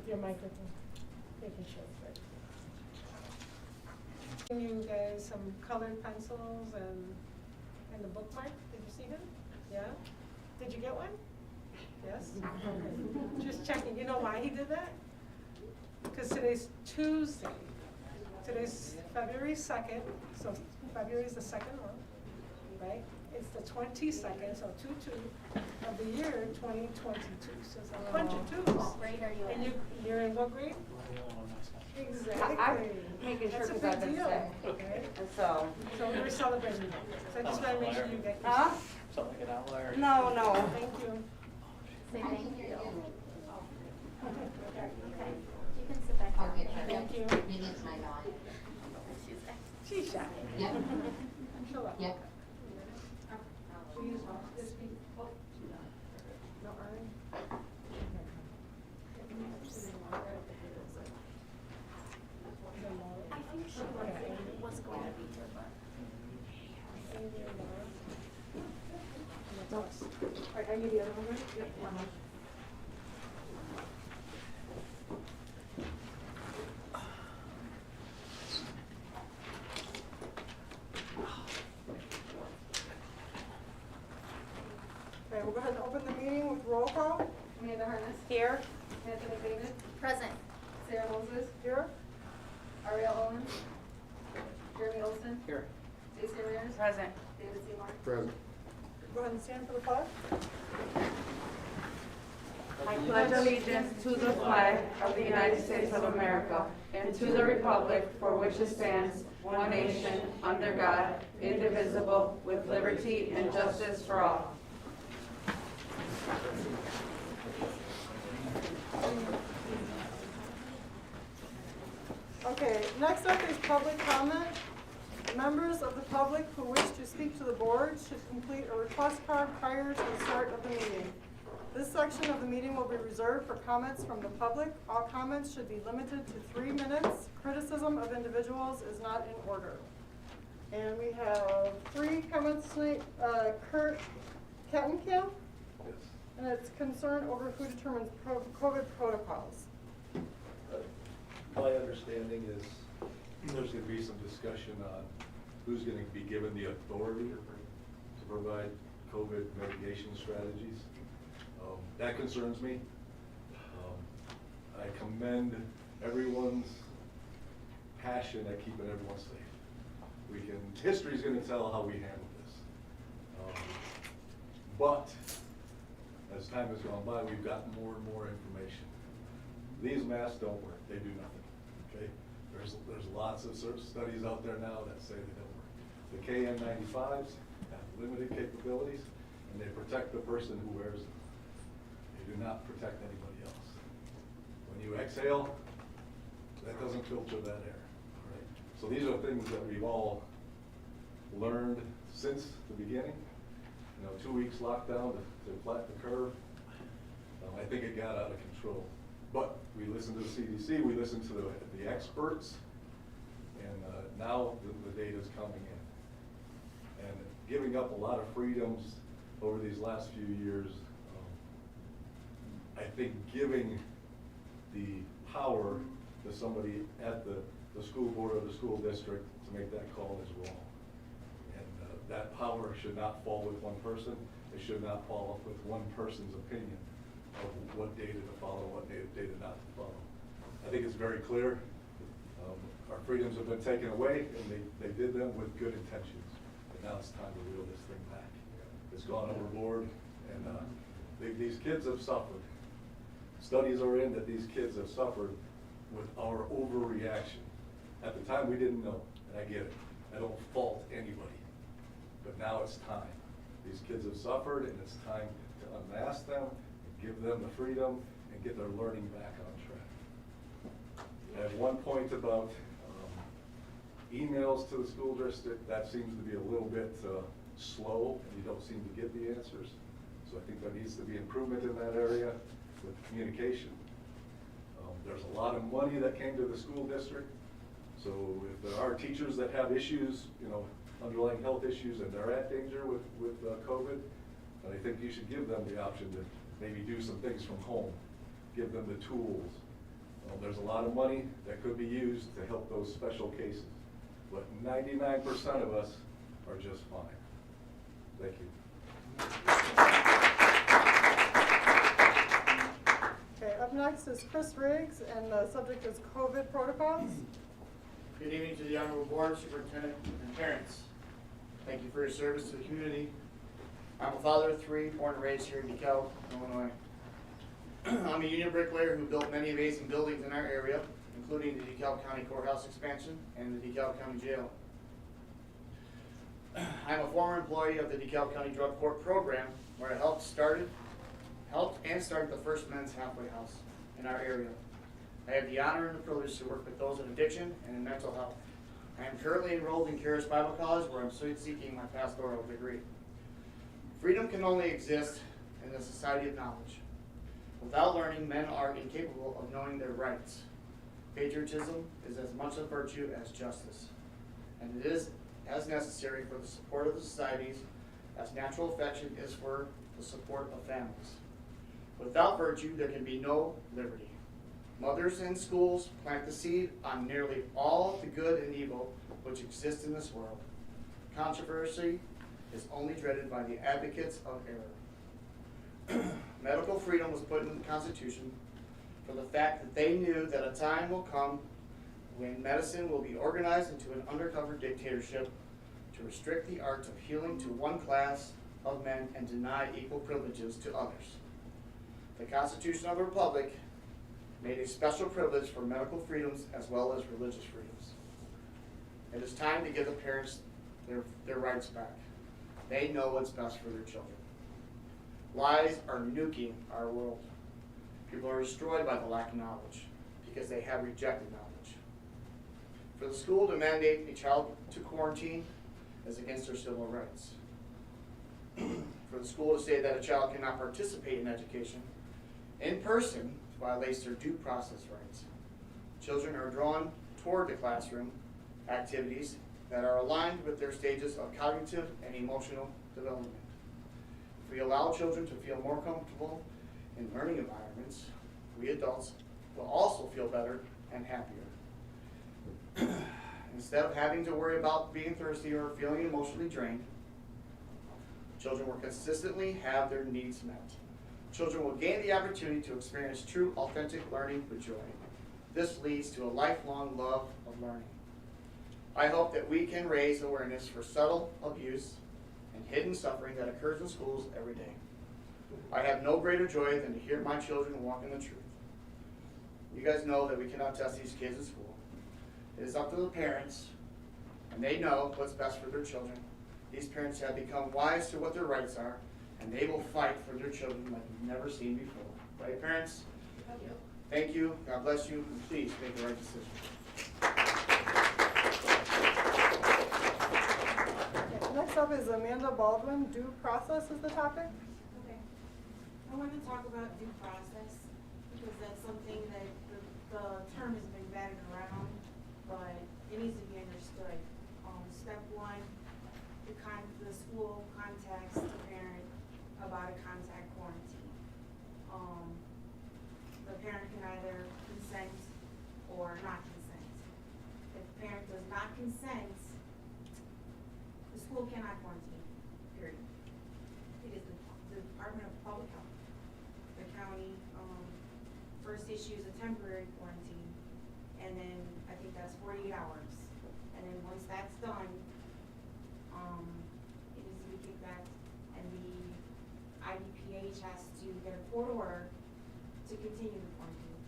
with your microphone, making sure it's ready. You guys some colored pencils and the bookmark. Did you see him? Yeah? Did you get one? Yes? Just checking. You know why he did that? Because today's Tuesday. Today's February 2nd, so February is the second month, right? It's the 22nd, so 2/2 of the year 2022. So it's a bunch of twos. What grade are you in? And you're in what grade? Exactly. I'm making sure That's a because I've big been deal, sick. okay? So. So we were celebrating that. So I just want to make sure you get your. Huh? Something like an outlier. No, no. Thank you. Say thank you. Okay, you can sit back down. Thank you. Minutes night on. She's shy. Yep. She'll up. Yep. Please, this be, oh, no, Arnie? I think she was going to be here, but. Are you the other one? Yep. Okay, we'll go ahead and open the meeting with roll call. Amanda Harness. Here. Anthony David. Present. Sarah Moses. Here. Ariel Owens. Jeremy Olson. Here. Stacey Ramirez. Present. David Seymour. Present. Go ahead and stand for the flag. I pledge allegiance to the flag of the United States of America and to the republic for which it stands, one nation, under God, indivisible, with liberty and justice for all. Okay, next up is public comment. Members of the public who wish to speak to the board should complete a request card prior to the start of the meeting. This section of the meeting will be reserved for comments from the public. All comments should be limited to 3 minutes. Criticism of individuals is not in order. And we have 3 comments tonight. Kurt Kettenkamp, Yes. and it's concern over who determines COVID protocols. My understanding is there's going to be some discussion on who's going to be given the authority to provide COVID mitigation strategies. That concerns me. I commend everyone's passion at keeping everyone safe. History's going to tell how we handle this. But as time has gone by, we've gotten more and more information. These masks don't work, they do nothing, okay? There's lots of studies out there now that say they don't work. The KN95s have limited capabilities and they protect the person who wears them. They do not protect anybody else. When you exhale, that doesn't filter that air, all right? So these are things that we've all learned since the beginning. 2 weeks lockdown to flatten the curve. I think it got out of control. But we listened to the CDC, we listened to the experts, and now the data's coming in. And giving up a lot of freedoms over these last few years, I think giving the power to somebody at the school board or the school district to make that call is wrong. And that power should not fall with one person. It should not fall with one person's opinion of what data to follow, what data not to follow. I think it's very clear. Our freedoms have been taken away, and they did them with good intentions. But now it's time to reel this thing back. It's gone overboard, and these kids have suffered. Studies are in that these kids have suffered with our overreaction. At the time, we didn't know, and I get it. I don't fault anybody. But now it's time. These kids have suffered, and it's time to unmask them, give them the freedom, and get their learning back on track. I have one point about emails to the school district. That seems to be a little bit slow, and you don't seem to get the answers. So I think there needs to be improvement in that area with communication. There's a lot of money that came to the school district. So if there are teachers that have issues, underlying health issues, and they're at danger with COVID, then I think you should give them the option to maybe do some things from home. Give them the tools There's a lot of money that could be used to help those special cases, but 99% of us are just fine. Thank you. Okay, up next is Chris Riggs, and the subject is COVID protocols. Good evening to the Honorable Board, Superintendent, and parents. Thank you for your service to the community. I'm a father of 3, born and raised here in DeKalb, Illinois. I'm a union bricklayer who built many amazing buildings in our area, including the DeKalb County Courthouse expansion and the DeKalb County Jail. I'm a former employee of the DeKalb County Drug Court Program, where I helped and started the first men's halfway house in our area. I have the honor and the privilege to work with those in addiction and in mental health. I am currently enrolled in Charis Bible College, where I'm seeking my pastoral degree. Freedom can only exist in a society of knowledge. Without learning, men are incapable of knowing their rights. Patriotism is as much a virtue as justice, and it is as necessary for the support of the societies as natural affection is for the support of families. Without virtue, there can be no liberty. Mothers and schools plant the seed on nearly all the good and evil which exist in this world. Controversy is only dreaded by the advocates of error. Medical freedom was put in the Constitution for the fact that they knew that a time will come when medicine will be organized into an undercover dictatorship to restrict the art of healing to one class of men and deny equal privileges to others. The Constitution of the Republic made a special privilege for medical freedoms as well as religious freedoms. It is time to give the parents their rights back. They know what's best for their children. Lies are nuking our world. People are destroyed by the lack of knowledge because they have rejected knowledge. For the school to mandate a child to quarantine is against their civil rights. For the school to say that a child cannot participate in education in person violates their due process rights. Children are drawn toward the classroom activities that are aligned with their stages of cognitive and emotional development. If we allow children to feel more comfortable in learning environments, we adults will also feel better and happier. Instead of having to worry about being thirsty or feeling emotionally drained, children will consistently have their needs met. Children will gain the opportunity to experience true, authentic learning with joy. This leads to a lifelong love of learning. I hope that we can raise awareness for subtle abuse and hidden suffering that occurs in schools every day. I have no greater joy than to hear my children walk in the truth. You guys know that we cannot test these kids in school. It is up to the parents, and they know what's best for their children. These parents have become wise to what their rights are, and they will fight for their children like you've never seen before. Right, parents? Thank you. God bless you. And please make the right decision. Okay, next up is Amanda Baldwin. Due process is the topic. Okay. I want to talk about due process because that's something that the term has been batted around, but it needs to be understood. Step one, the school contacts the parent about a contact quarantine. The parent can either consent or not consent. If the parent does not consent, the school cannot quarantine, period. It is the Department of Public Health. The county first issues a temporary quarantine, and then I think that's 48 hours. And then once that's done, it needs to be kicked back, and the IDPH has to get a court order to continue the quarantine.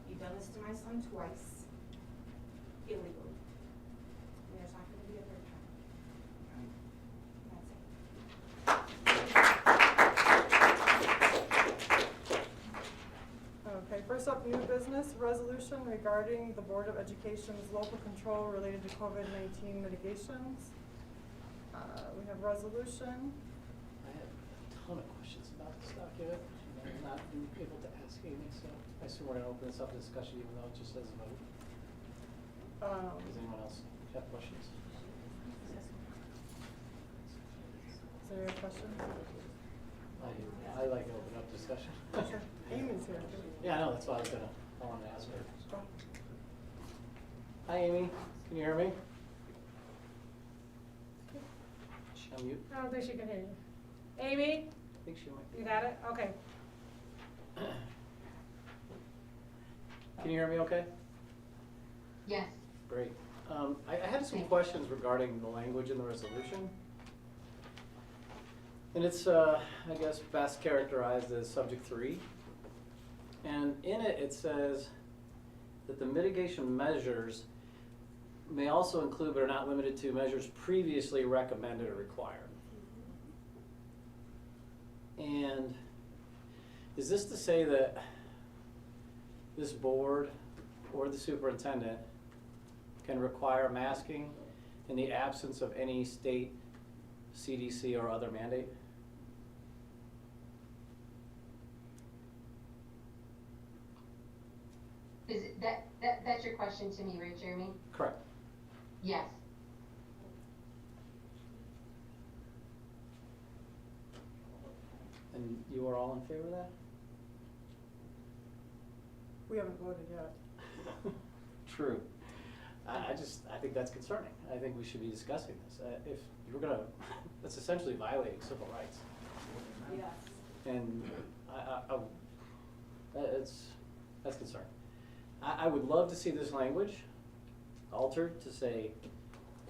You've done this to my son twice, illegally. And there's not gonna be a third time. That's it. Okay, first up, new business resolution regarding the Board of Education's local control related to COVID-19 mitigations. We have resolution. I have a ton of questions about this document, and I'm not able to ask anything, so I assume we're gonna open this up to discussion even though it just says vote. Does anyone else have questions? Is there a question? I like to open up discussion. Amy's here. Yeah, I know, that's why I was gonna I wanted to ask her. Hi, Amy. Can you hear me? She on mute? I don't think she can hear you. Amy, I think she might be. you got it? Okay. Can you hear me okay? Yes. Great. I had some questions regarding the language in the resolution. And it's, I guess, best characterized as subject 3. And in it, it says that the mitigation measures may also include, but are not limited to, measures previously recommended or required. And is this to say that this board or the superintendent can require masking in the absence of any state CDC or other mandate? Is it that's your question to me, right, Jeremy? Correct. Yes. And you are all in favor of that? We haven't voted yet. True. I think that's concerning. I think we should be discussing this. If you're gonna, that's essentially violating civil rights. Yes. And that's concerning. I would love to see this language altered to say,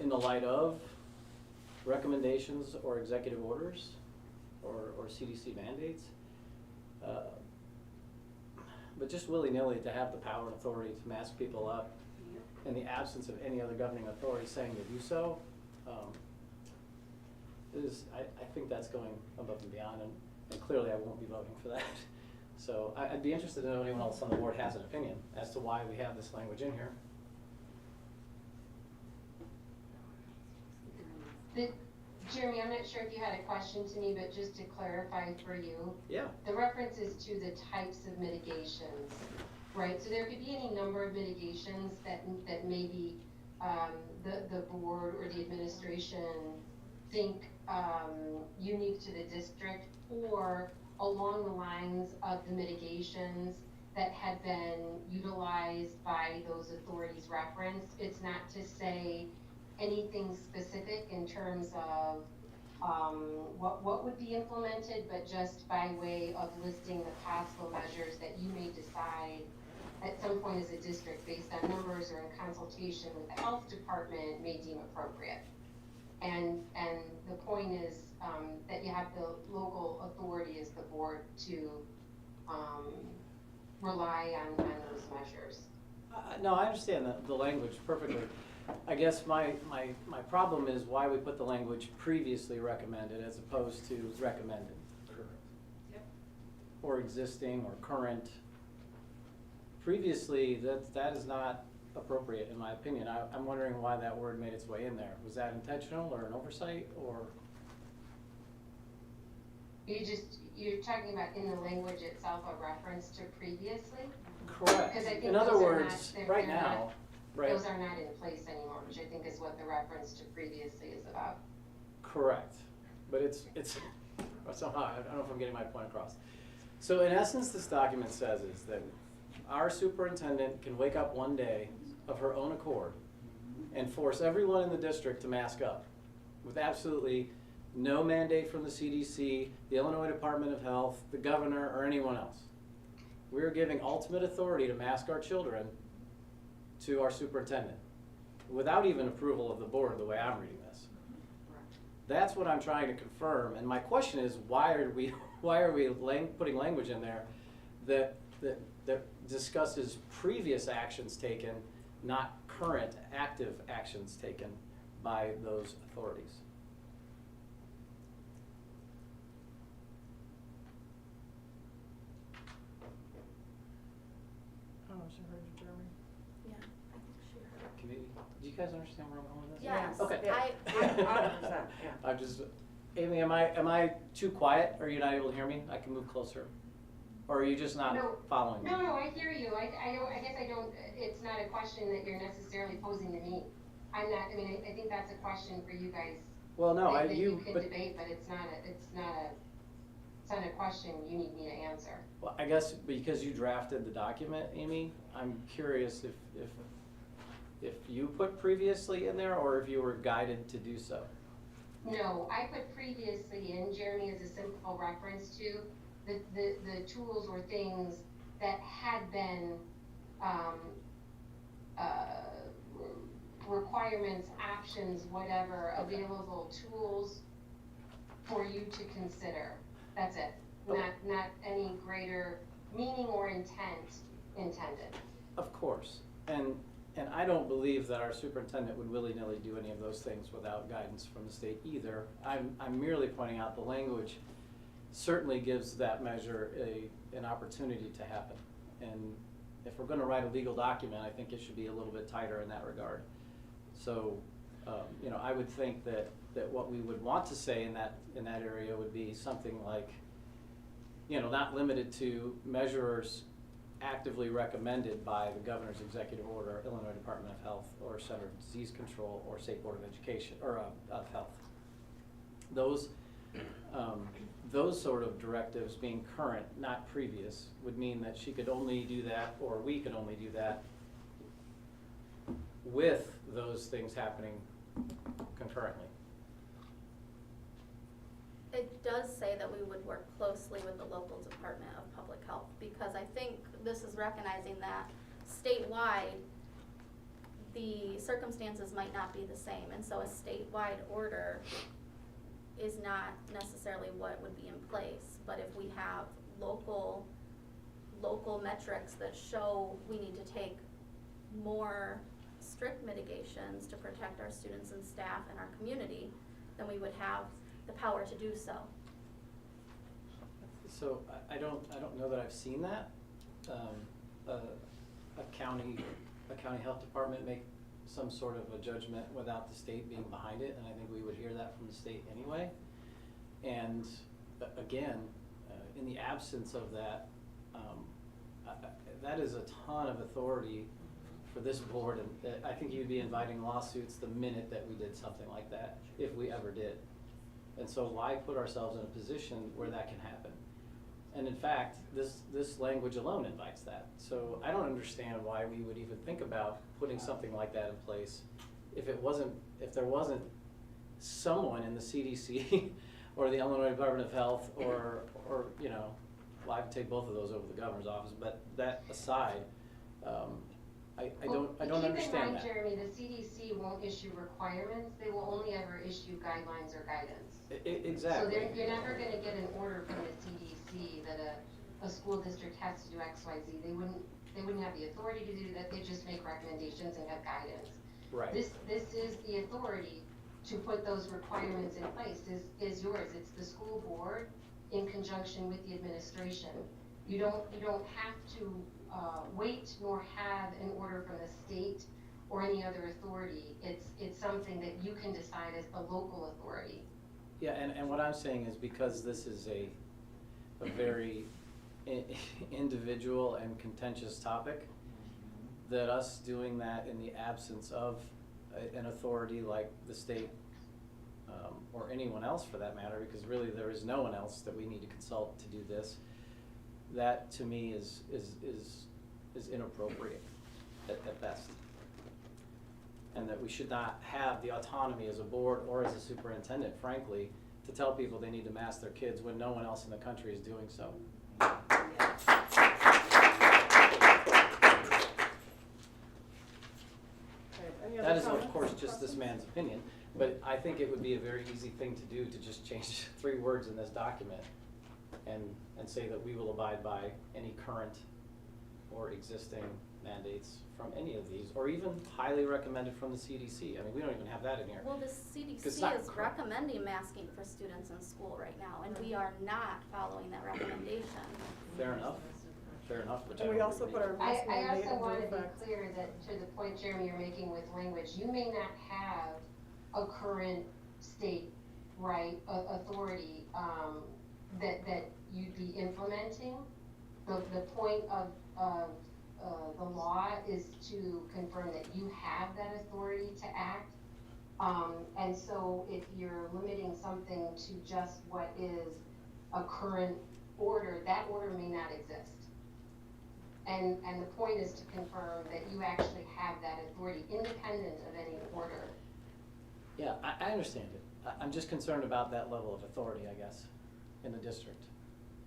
in the light of recommendations or executive orders or CDC mandates. But just willy-nilly to have the power and authority to mask people up in the absence of any other governing authority saying to do so, I think that's going above and beyond, and clearly I won't be voting for that. So I'd be interested to know if anyone else on the board has an opinion as to why we have this language in here. Jeremy, I'm not sure if you had a question to me, but just to clarify for you. Yeah. The reference is to the types of mitigations, right? So there could be any number of mitigations that maybe the board or the administration think unique to the district, or along the lines of the mitigations that had been utilized by those authorities referenced. It's not to say anything specific in terms of what would be implemented, but just by way of listing the possible measures that you may decide at some point as a district, based on numbers or in consultation with the health department, may deem appropriate. And the point is that you have the local authority as the board to rely on those measures. No, I understand the language perfectly. I guess my problem is why we put the language previously recommended as opposed to recommended. Yep. Or existing or current. Previously, that is not appropriate in my opinion. I'm wondering why that word made its way in there. Was that intentional or an oversight, or? You're talking about in the language itself a reference to previously? Correct. 'Cause I think In those other are words, not- right they're now, not- right? Those are not in place anymore, which I think is what the reference to previously is about. Correct, but it's somehow, I don't know if I'm getting my point across. So in essence, this document says is that our superintendent can wake up one day of her own accord and force everyone in the district to mask up with absolutely no mandate from the CDC, the Illinois Department of Health, the governor, or anyone else. We're giving ultimate authority to mask our children to our superintendent without even approval of the board, the way I'm reading this. That's what I'm trying to confirm, and my question is, why are we putting language in there that discusses previous actions taken, not current active actions taken by those authorities? I don't know if she heard you, Jeremy. Yeah, I think she heard. Committee, do you guys understand where I'm going with this? Yes. Okay. I 100%, yeah. I'm just, Amy, am I too quiet? Are you not able to hear me? I can move closer. Or are you just not No. following me? No, I hear you. I guess I don't, it's not a question that you're necessarily posing to me. I think that's a question for you guys. Well, no, that you can but debate, but it's not a send a question you need me to answer. Well, I guess because you drafted the document, Amy, I'm curious if you put previously in there or if you were guided to do so. No, I put previously in, Jeremy, as a simple reference to the tools or things that had been, requirements, options, whatever, available tools for you to consider. That's it. Not any greater meaning or intent intended. Of course, and I don't believe that our superintendent would willy-nilly do any of those things without guidance from the state either. I'm merely pointing out the language certainly gives that measure an opportunity to happen. And if we're gonna write a legal document, I think it should be a little bit tighter in that regard. So, you know, I would think that what we would want to say in that area would be something like, you know, not limited to measures actively recommended by the governor's executive order, Illinois Department of Health, or Center of Disease Control, or State Board of Education, or of Health. Those sort of directives being current, not previous, would mean that she could only do that, or we could only do that with those things happening concurrently. It does say that we would work closely with the local Department of Public Health, because I think this is recognizing that statewide, the circumstances might not be the same, and so a statewide order is not necessarily what would be in place. But if we have local metrics that show we need to take more strict mitigations to protect our students and staff and our community, then we would have the power to do so. So I don't know that I've seen that. A county health department make some sort of a judgment without the state being behind it, and I think we would hear that from the state anyway. And again, in the absence of that, that is a ton of authority for this board, and I think you'd be inviting lawsuits the minute that we did something like that, if we ever did. And so why put ourselves in a position where that can happen? And in fact, this language alone invites that. So I don't understand why we would even think about putting something like that in place if there wasn't someone in the CDC or the Illinois Department of Health or you know, well, I can take both of those over the governor's office, but that aside, I don't understand that. Keep in mind, Jeremy, the CDC won't issue requirements, they will only ever issue guidelines or guidance. Exactly. So you're never gonna get an order from the CDC that a school district has to do X, Y, Z. They wouldn't have the authority to do that, they just make recommendations and have guidance. Right. This is the authority to put those requirements in place, is yours. It's the school board in conjunction with the administration. You don't have to wait nor have an order from the state or any other authority. It's something that you can decide as the local authority. Yeah, and what I'm saying is because this is a very individual and contentious topic, that us doing that in the absence of an authority like the state, or anyone else for that matter, because really there is no one else that we need to consult to do this, that to me is inappropriate at best. And that we should not have the autonomy as a board or as a superintendent, frankly, to tell people they need to mask their kids when no one else in the country is doing so. That is, of course, just this man's opinion, but I think it would be a very easy thing to do to just change 3 words in this document and say that we will abide by any current or existing mandates from any of these, or even highly recommended from the CDC. I mean, we don't even have that in here. Well, the CDC It's not is recommending masking for students in school right now, and we are not following that recommendation. Fair enough. Fair enough. Which And we also put our mask I mandate also want to into be effect. clear that, to the point, Jeremy, you're making with language, you may not have a current state, right, authority, that you'd be implementing. The point of the law is to confirm that you have that authority to act. And so if you're limiting something to just what is a current order, that order may not exist. And the point is to confirm that you actually have that authority independent of any order. Yeah, I understand it. I'm just concerned about that level of authority, I guess, in the district.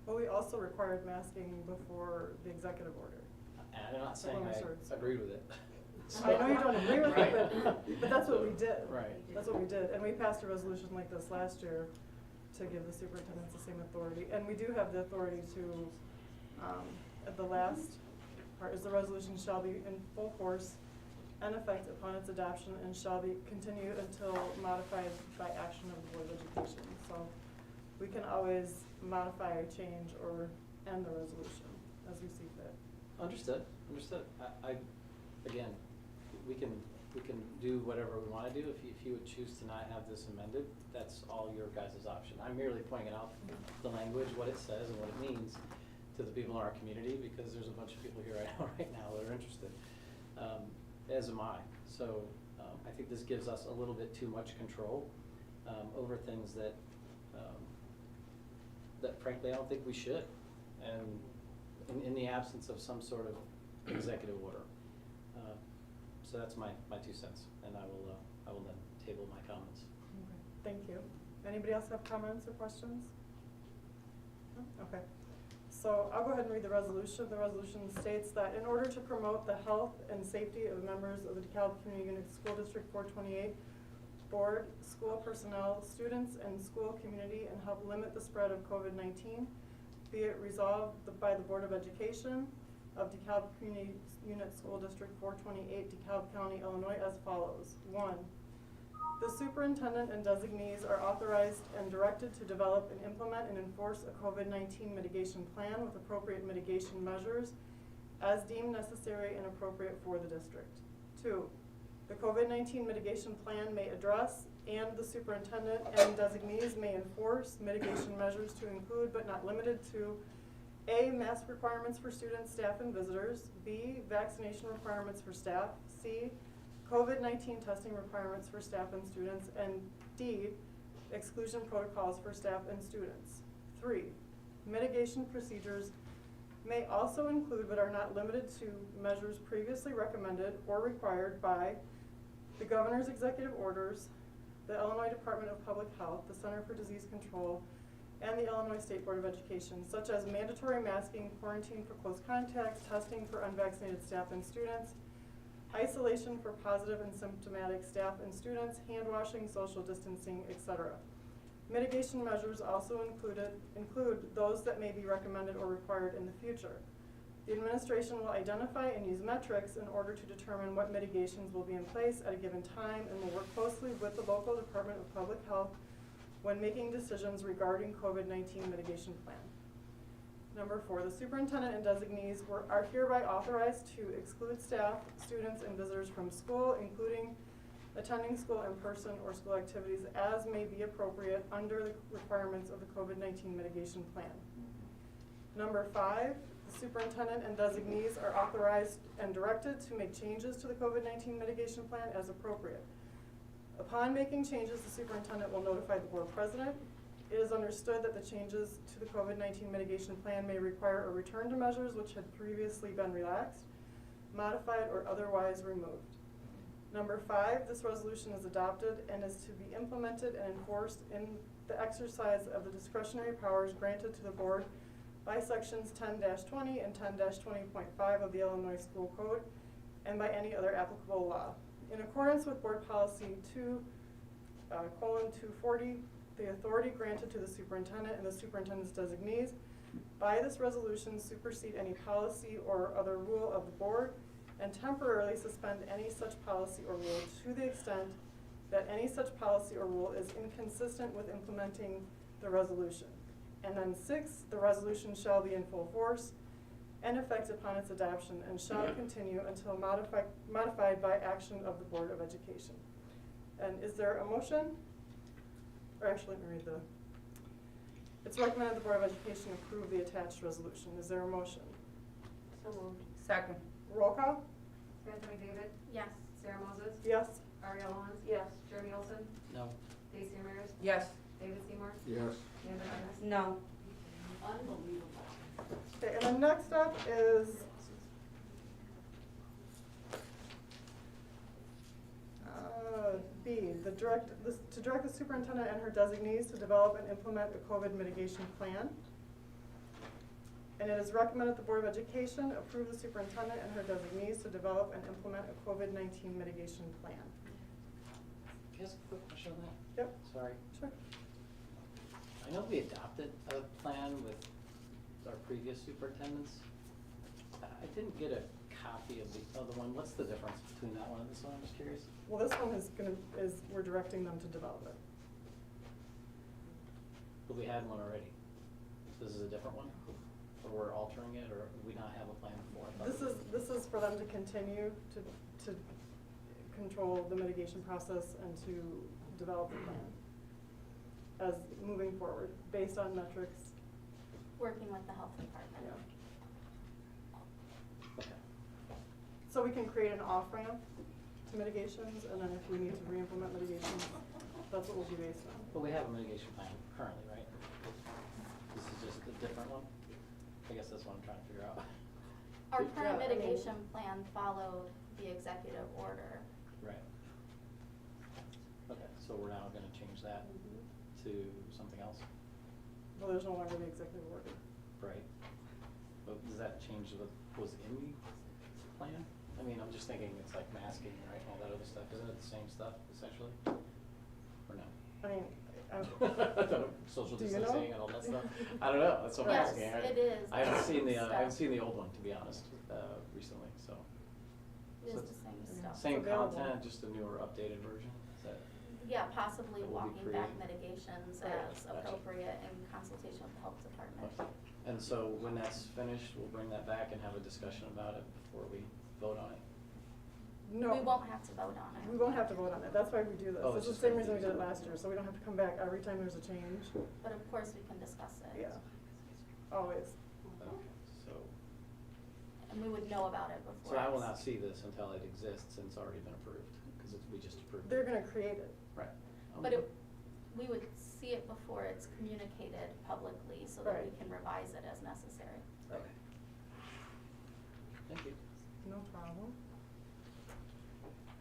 But we also required masking before the executive order. And I'm not saying Everyone I starts. agree with it. I know you don't agree with Right. it, but that's what we did. Right. That's what we did, and we passed a resolution like this last year to give the superintendents the same authority. And we do have the authority to, at the last part, is the resolution shall be in full force and effect upon its adoption and shall be continued until modified by action of the Board of Education. So we can always modify, change, or end the resolution as we see fit. Understood, understood. I, again, we can do whatever we wanna do. If you would choose to not have this amended, that's all your guys' option. I'm merely pointing out the language, what it says and what it means to the people in our community, because there's a bunch of people here right now that are interested, as am I. So, I think this gives us a little bit too much control, over things that, that frankly I don't think we should. And in the absence of some sort of executive order. So that's my 2 cents, and I will then table my comments. Okay, thank you. Anybody else have comments or questions? No? Okay. So I'll go ahead and read the resolution. The resolution states that in order to promote the health and safety of members of the DeKalb Community Unit School District 428 Board, school personnel, students, and school community, and help limit the spread of COVID-19, be it resolved by the Board of Education of DeKalb Community Unit School District 428, DeKalb County, Illinois, as follows. 1. The superintendent and designees are authorized and directed to develop and implement and enforce a COVID-19 mitigation plan with appropriate mitigation measures as deemed necessary and appropriate for the district. 2. The COVID-19 mitigation plan may address, and the superintendent and designees may enforce mitigation measures to include but not limited to A, mask requirements for students, staff, and visitors, B, vaccination requirements for staff, C, COVID-19 testing requirements for staff and students, and D, exclusion protocols for staff and students. 3, mitigation procedures may also include but are not limited to measures previously recommended or required by the governor's executive orders, the Illinois Department of Public Health, the Center for Disease Control, and the Illinois State Board of Education, such as mandatory masking, quarantine for close contacts, testing for unvaccinated staff and students, isolation for positive and symptomatic staff and students, hand washing, social distancing, etc. Mitigation measures also include those that may be recommended or required in the future. The administration will identify and use metrics in order to determine what mitigations will be in place at a given time and will work closely with the local Department of Public Health when making decisions regarding COVID-19 mitigation plan. Number 4, the superintendent and designees are hereby authorized to exclude staff, students, and visitors from school, including attending school in person or school activities as may be appropriate under the requirements of the COVID-19 mitigation plan. Number 5, the superintendent and designees are authorized and directed to make changes to the COVID-19 mitigation plan as appropriate. Upon making changes, the superintendent will notify the board president. It is understood that the changes to the COVID-19 mitigation plan may require a return to measures which had previously been relaxed, modified, or otherwise removed. Number 5, this resolution is adopted and is to be implemented and enforced in the exercise of the discretionary powers granted to the board by sections 10-20 and 10-20.5 of the Illinois School Code and by any other applicable law. In accordance with Board Policy 2:240, the authority granted to the superintendent and the superintendent's designees by this resolution supersede any policy or other rule of the board and temporarily suspend any such policy or rule to the extent that any such policy or rule is inconsistent with implementing the resolution. And then 6, the resolution shall be in full force and effect upon its adoption and shall continue until modified by action of the Board of Education. And is there a motion? Or actually, let me read it's recommended the Board of Education approve the attached resolution. Is there a motion? So moved. Second. Roll call? Anthony David, Yes. Sarah Moses, Yes. Ariel Owens, Yes. Jeremy Olson, No. Stacy Ramirez, Yes. David Seymour, Yes. Amanda Dennis. No. Unbelievable. Okay, and then next up is B, to direct the superintendent and her designees to develop and implement a COVID mitigation plan. And it is recommended the Board of Education approve the superintendent and her designees to develop and implement a COVID-19 mitigation plan. Can I ask a quick question on that? Yep. Sorry. Sure. I know we adopted a plan with our previous superintendents. I didn't get a copy of the other one. What's the difference between that one and this one? I'm just curious. Well, this one we're directing them to develop it. But we had one already. This is a different one? Or we're altering it, or do we not have a plan before? I thought This is for them to continue to control the mitigation process and to develop a plan as moving forward, based on metrics. Working with the health department. Yeah. Okay. So we can create an off-ramp to mitigations, and then if we need to re-implement mitigations, that's what we'll be based on. But we have a mitigation plan currently, right? This is just a different one? I guess that's what I'm trying to figure out. Our Yeah, current I mean- mitigation plan followed the executive order. Right. Okay, so we're now gonna change that to something else, Well, there's no longer the executive order. right? But does that change what was in the plan? I mean, I'm just thinking it's like masking, right, and all that other stuff. Isn't it the same stuff essentially? Or no? I mean, Social Do you know? distancing and all that stuff? I don't know, that's what I'm Yes, asking. it is I haven't seen the, I haven't stuff. seen the old one, to be honest, recently, so. It So is the same stuff. Same available. content, just a newer updated version, is that? Yeah, possibly That will be walking back created. mitigations Right. as Gotcha. appropriate in consultation with the health department. Okay. And so when that's finished, we'll bring that back and have a discussion about it before we vote on it. no. We won't have to vote on it. We won't have to vote on it. That's why we do this. Oh, This it's is the same just reason we did it gonna be- last year, so we don't have to come back every time there's a change. But of course, we can discuss it. Yeah, always. Okay, so, And we would know about it before. so I will it's- not see this until it exists and it's already been approved, because we just approved it. They're gonna create it. Right. But we would see it before it's communicated publicly so that we Right. can revise it as necessary. Okay. Thank you. No problem.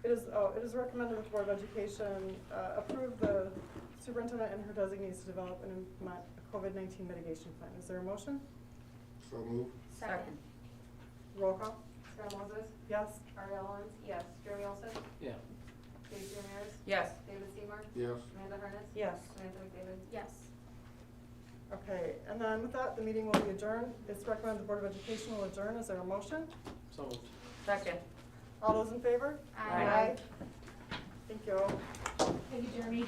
It is recommended that the Board of Education approve the superintendent and her designees to develop and implement a COVID-19 mitigation plan. Is there a motion? So moved. Second. Roll call? Sarah Moses, Yes? Ariel Owens, yes, Jerry Olson, Yeah. Casey Ramirez, Yes. David Seymour, Yes. Amanda Hernes. Yes. Samantha McDavid. Yes. Okay, and then with that, the meeting will be adjourned. It's recommended the Board of Education will adjourn. Is there a motion? So moved. Second. All those in favor? Aye. Thank you. Thank you, Jeremy.